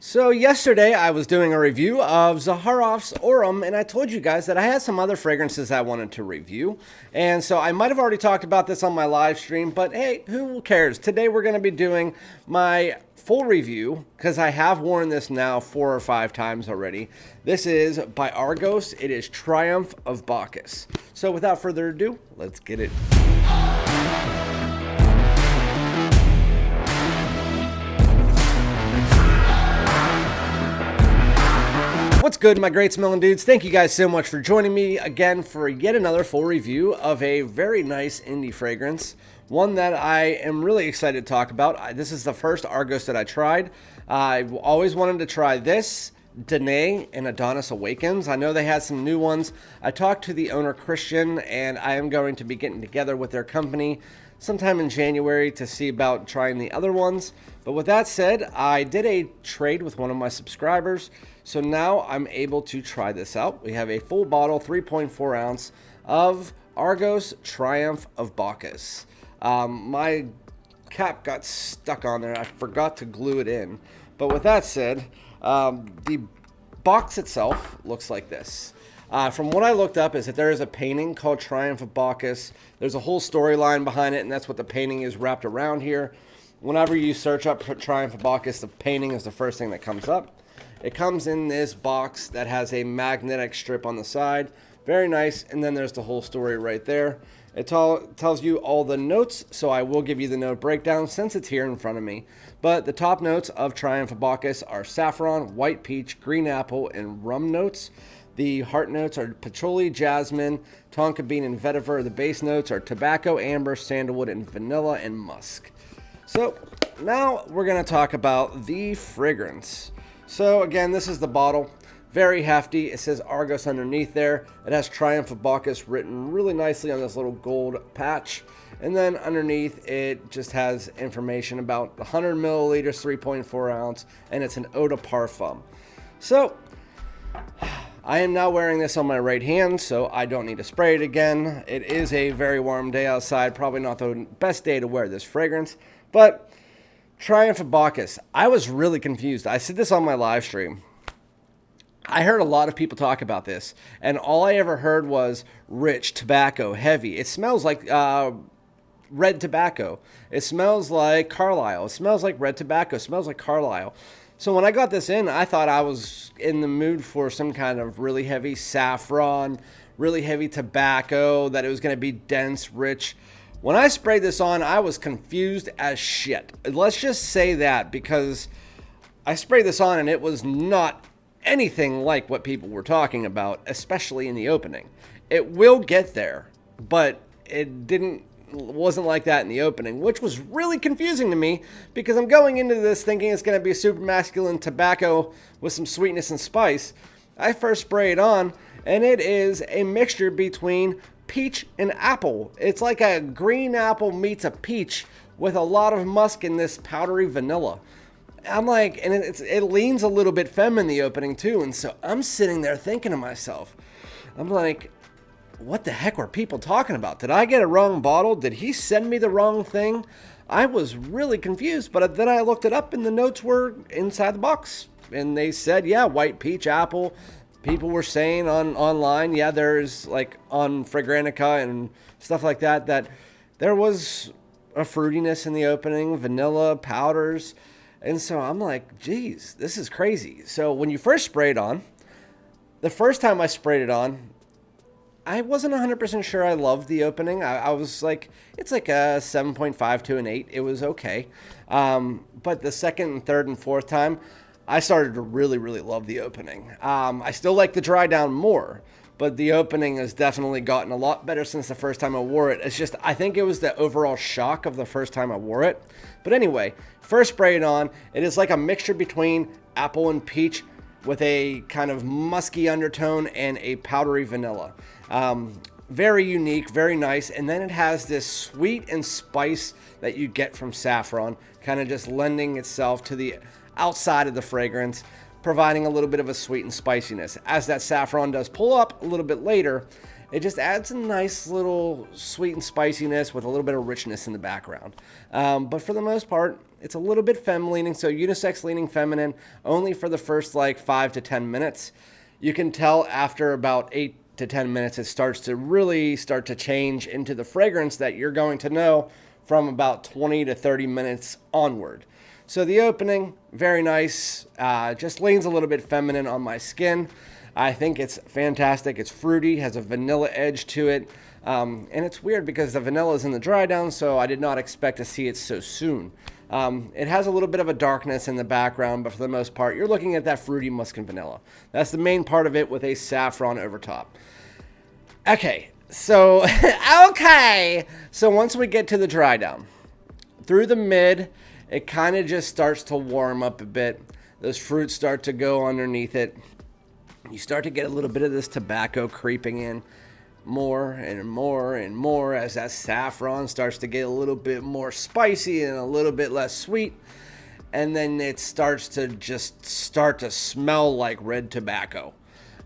So yesterday I was doing a review of Zaharoff's Aurum, and I told you guys that I had some other fragrances I wanted to review. And so I might have already talked about this on my live stream, but hey, who cares? Today we're going to be doing my full review because I have worn this now 4 or 5 times already. This is by Argos. It is Triumph of Bacchus. So without further ado, let's get it. What's good, my great smelling dudes? Thank you guys so much for joining me again for yet another full review of a very nice indie fragrance. One that I am really excited to talk about. This is the first Argos that I tried. I've always wanted to try this, Danae, and Adonis Awakens. I know they had some new ones. I talked to the owner, Christian, and I am going to be getting together with their company sometime in January to see about trying the other ones. But with that said, I did a trade with one of my subscribers, so now I'm able to try this out. We have a full bottle, 3.4 ounce of Argos Triumph of Bacchus. My cap got stuck on there. I forgot to glue it in. But with that said, the box itself looks like this. From what I looked up is that there is a painting called Triumph of Bacchus. There's a whole storyline behind it, and that's what the painting is wrapped around here. Whenever you search up Triumph of Bacchus, the painting is the first thing that comes up. It comes in this box that has a magnetic strip on the side. Very nice. And then there's the whole story right there. It tells you all the notes, so I will give you the note breakdown since it's here in front of me. But the top notes of Triumph of Bacchus are saffron, white peach, green apple, and rum notes. The heart notes are patchouli, jasmine, tonka bean, and vetiver. The base notes are tobacco, amber, sandalwood, and vanilla, and musk. So now we're going to talk about the fragrance. So again, this is the bottle. Very hefty. It says Argos underneath there. It has Triumph of Bacchus written really nicely on this little gold patch. And then underneath it just has information about 100 milliliters, 3.4 ounce, and it's an eau de parfum. So I am now wearing this on my right hand, so I don't need to spray it again. It is a very warm day outside. Probably not the best day to wear this fragrance, but Triumph of Bacchus. I was really confused. I said this on my live stream. I heard a lot of people talk about this, and all I ever heard was rich, tobacco, heavy. It smells like red tobacco. It smells like Carlisle. It smells like red tobacco. It smells like Carlisle. So when I got this in, I thought I was in the mood for some kind of really heavy saffron, really heavy tobacco, that it was going to be dense, rich. When I sprayed this on, I was confused as shit. Let's just say that, because I sprayed this on and it was not anything like what people were talking about, especially in the opening. It will get there, but it wasn't like that in the opening, which was really confusing to me because I'm going into this thinking it's going to be a super masculine tobacco with some sweetness and spice. I first spray it on and it is a mixture between peach and apple. It's like a green apple meets a peach with a lot of musk in this powdery vanilla. I'm like, and it leans a little bit femme in the opening too, and so I'm sitting there thinking to myself, I'm like, what the heck were people talking about? Did I get a wrong bottle? Did he send me the wrong thing? I was really confused, but then I looked it up and the notes were inside the box, and they said, yeah, white peach, apple. People were saying online, yeah, there's like on Fragrantica and stuff like that, that there was a fruitiness in the opening, vanilla, powders. And so I'm like, geez, this is crazy. So when you first spray it on, the first time I sprayed it on, I wasn't 100% sure I loved the opening. I was like, it's like a 7.5 to an 8. It was okay. But the second and third and fourth time, I started to really, really love the opening. I still like the dry down more, but the opening has definitely gotten a lot better since the first time I wore it. It's just, I think it was the overall shock of the first time I wore it. But anyway, first spray it on, it is like a mixture between apple and peach with a kind of musky undertone and a powdery vanilla. Very unique, very nice. And then it has this sweet and spice that you get from saffron, kind of just lending itself to the outside of the fragrance, providing a little bit of a sweet and spiciness. As that saffron does pull up a little bit later, It just adds a nice little sweet and spiciness with a little bit of richness in the background. But for the most part, it's a little bit femme leaning, so unisex leaning feminine only for the first like 5 to 10 minutes. You can tell after about 8 to 10 minutes, it starts to really start to change into the fragrance that you're going to know from about 20 to 30 minutes onward. So the opening, very nice, just leans a little bit feminine on my skin. I think it's fantastic. It's fruity, has a vanilla edge to it. And it's weird because the vanilla is in the dry down, so I did not expect to see it so soon. It has a little bit of a darkness in the background, but for the most part, you're looking at that fruity musk and vanilla. That's the main part of it with a saffron over top. Okay, so once we get to the dry down, through the mid, it kind of just starts to warm up a bit. Those fruits start to go underneath it. You start to get a little bit of this tobacco creeping in more and more and more as that saffron starts to get a little bit more spicy and a little bit less sweet. And then it starts to smell like red tobacco.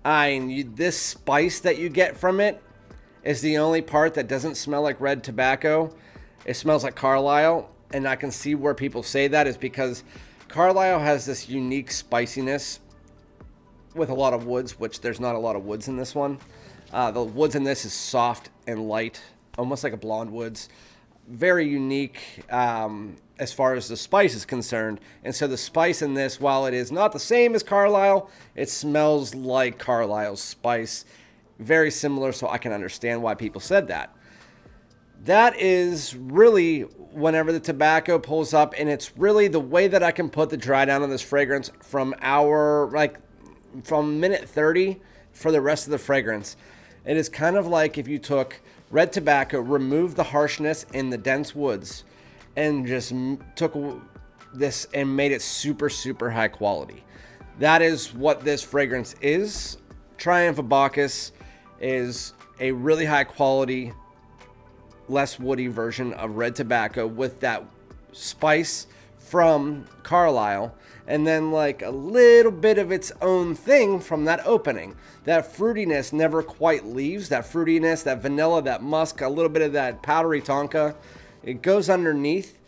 This spice that you get from it is the only part that doesn't smell like red tobacco. It smells like Carlisle, and I can see where people say that is because Carlisle has this unique spiciness with a lot of woods, which there's not a lot of woods in this one. The woods in this is soft and light, almost like a blonde woods. Very unique as far as the spice is concerned. And so the spice in this, while it is not the same as Carlisle, it smells like Carlisle's spice. Very similar, so I can understand why people said that. That is really whenever the tobacco pulls up, and it's really the way that I can put the dry down on this fragrance from minute 30 for the rest of the fragrance. It is kind of like if you took red tobacco, removed the harshness in the dense woods, and just took this and made it super, super high quality. That is what this fragrance is. Triumph of Bacchus is a really high quality, less woody version of red tobacco with that spice from Carlisle, and then like a little bit of its own thing from that opening. That fruitiness never quite leaves. That fruitiness, that vanilla, that musk, a little bit of that powdery tonka. It goes underneath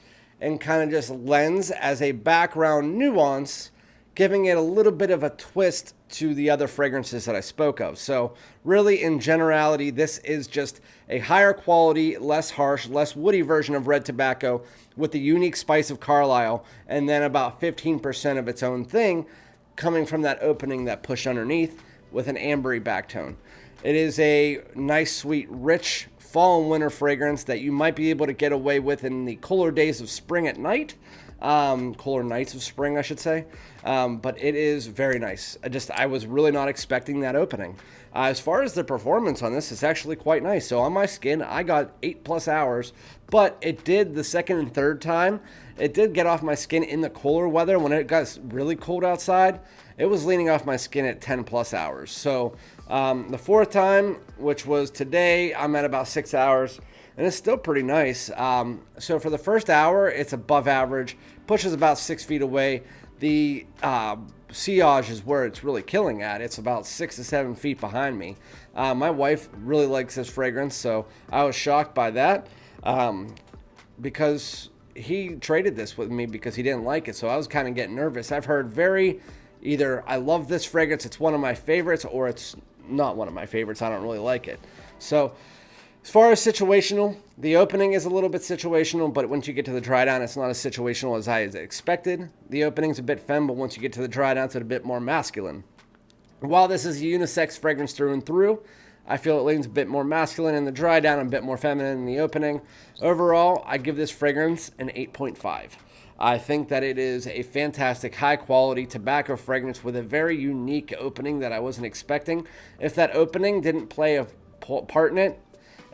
and kind of just lends as a background nuance, giving it a little bit of a twist to the other fragrances that I spoke of. So really, in generality, this is just a higher quality, less harsh, less woody version of red tobacco with the unique spice of Carlisle, and then about 15% of its own thing coming from that opening that push underneath with an ambery backtone. It is a nice, sweet, rich fall and winter fragrance that you might be able to get away with in the cooler days of spring at night. Cooler nights of spring, I should say. But it is very nice. I was really not expecting that opening. As far as the performance on this, it's actually quite nice. So on my skin, I got 8+ hours, but it did the second and third time. It did get off my skin in the cooler weather. When it got really cold outside, it was leaning off my skin at 10+ hours. So the fourth time, which was today, I'm at about 6 hours. And it's still pretty nice. So for the first hour, it's above average, pushes about 6 feet away. The sillage is where it's really killing at. It's about 6 to 7 feet behind me. My wife really likes this fragrance, so I was shocked by that because he traded this with me because he didn't like it. So I was kind of getting nervous. I've heard either I love this fragrance, it's one of my favorites, or it's not one of my favorites. I don't really like it. So as far as situational, the opening is a little bit situational, but once you get to the dry down, it's not as situational as I expected. The opening's a bit femme, but once you get to the dry down, it's a bit more masculine. While this is a unisex fragrance through and through, I feel it leans a bit more masculine in the dry down and a bit more feminine in the opening. Overall, I give this fragrance an 8.5. I think that it is a fantastic, high-quality tobacco fragrance with a very unique opening that I wasn't expecting. If that opening didn't play a part in it,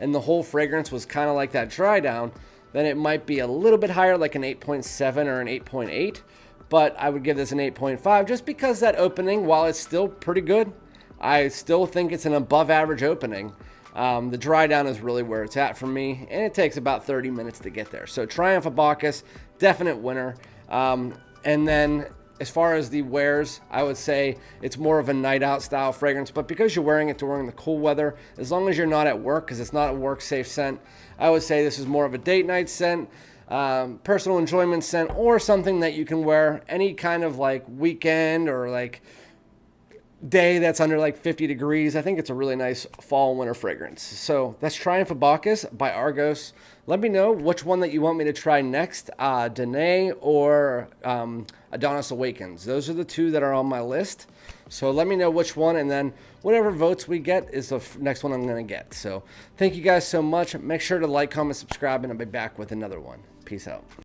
and the whole fragrance was kind of like that dry down, then it might be a little bit higher, like an 8.7 or an 8.8. But I would give this an 8.5 just because that opening, while it's still pretty good, I still think it's an above average opening. The dry down is really where it's at for me, and it takes about 30 minutes to get there. So Triumph of Bacchus, definite winner. And then As far as the wears, I would say it's more of a night out style fragrance, but because you're wearing it during the cool weather, as long as you're not at work, because it's not a work safe scent, I would say this is more of a date night scent, personal enjoyment scent, or something that you can wear any kind of like weekend or like day that's under like 50 degrees. I think it's a really nice fall and winter fragrance. So that's Triumph of Bacchus by Argos. Let me know which one that you want me to try next, Danae or Adonis Awakens. Those are the two that are on my list. So let me know which one, and then whatever votes we get is the next one I'm going to get. So thank you guys so much. Make sure to like, comment, subscribe, and I'll be back with another one. Peace out.